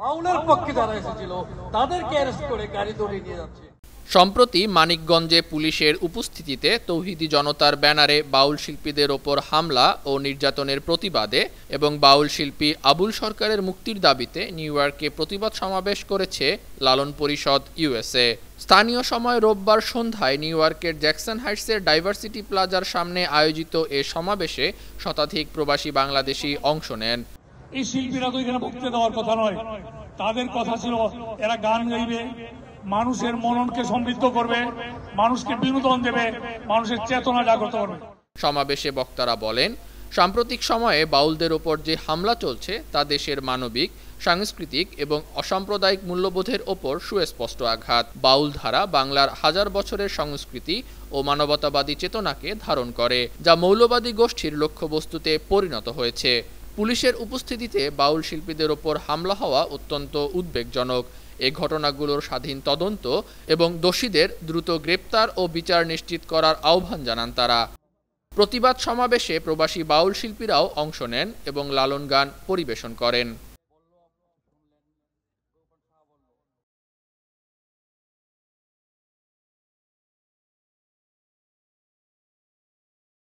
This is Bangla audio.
বাউলের পক্ষে যারা এসেছিল তাদেরকে অ্যারেস্ট করে গাড়ি ধরে নিয়ে যাচ্ছে। সম্প্রতি মানিকগঞ্জে পুলিশের উপস্থিতিতে তৌহিদি জনতার ব্যানারে বাউল শিল্পীদের ওপর হামলা ও নির্যাতনের প্রতিবাদে এবং বাউল শিল্পী আবুল সরকারের মুক্তির দাবিতে নিউ ইয়র্কে প্রতিবাদ সমাবেশ করেছে লালন পরিষদ ইউএসএ। স্থানীয় সময় রোববার সন্ধ্যায় নিউ ইয়র্কের জ্যাকসন হাইটসের ডাইভার্সিটি প্লাজার সামনে আয়োজিত এ সমাবেশে শতাধিক প্রবাসী বাংলাদেশি অংশ নেন। এই শিল্পীরা তো এখানে বক্তৃতা দেওয়ার কথা নয়, তাদের কথা ছিল এরা গান গাইবে, মানুষের মননকে সমৃদ্ধ করবে, মানুষকে বিনোদন দেবে, মানুষের চেতনা জাগ্রত করবে। সমাবেশে বক্তারা বলেন, সাম্প্রতিক সময়ে বাউলদের ওপর যে হামলা চলছে তা দেশের মানবিক, সাংস্কৃতিক এবং অসাম্প্রদায়িক মূল্যবোধের ওপর সুস্পষ্ট আঘাত। বাউল ধারা বাংলার হাজার বছরের সংস্কৃতি ও মানবতাবাদী চেতনাকে ধারণ করে, যা মৌলবাদী গোষ্ঠীর লক্ষ্যবস্তুতে পরিণত হয়েছে। পুলিশের উপস্থিতিতে বাউল শিল্পীদের ওপর হামলা হওয়া অত্যন্ত উদ্বেগজনক। এ ঘটনাগুলোর স্বাধীন তদন্ত এবং দোষীদের দ্রুত গ্রেপ্তার ও বিচার নিশ্চিত করার আহ্বান জানান তারা। প্রতিবাদ সমাবেশে প্রবাসী বাউল শিল্পীরাও অংশ নেন এবং লালন গান পরিবেশন করেন।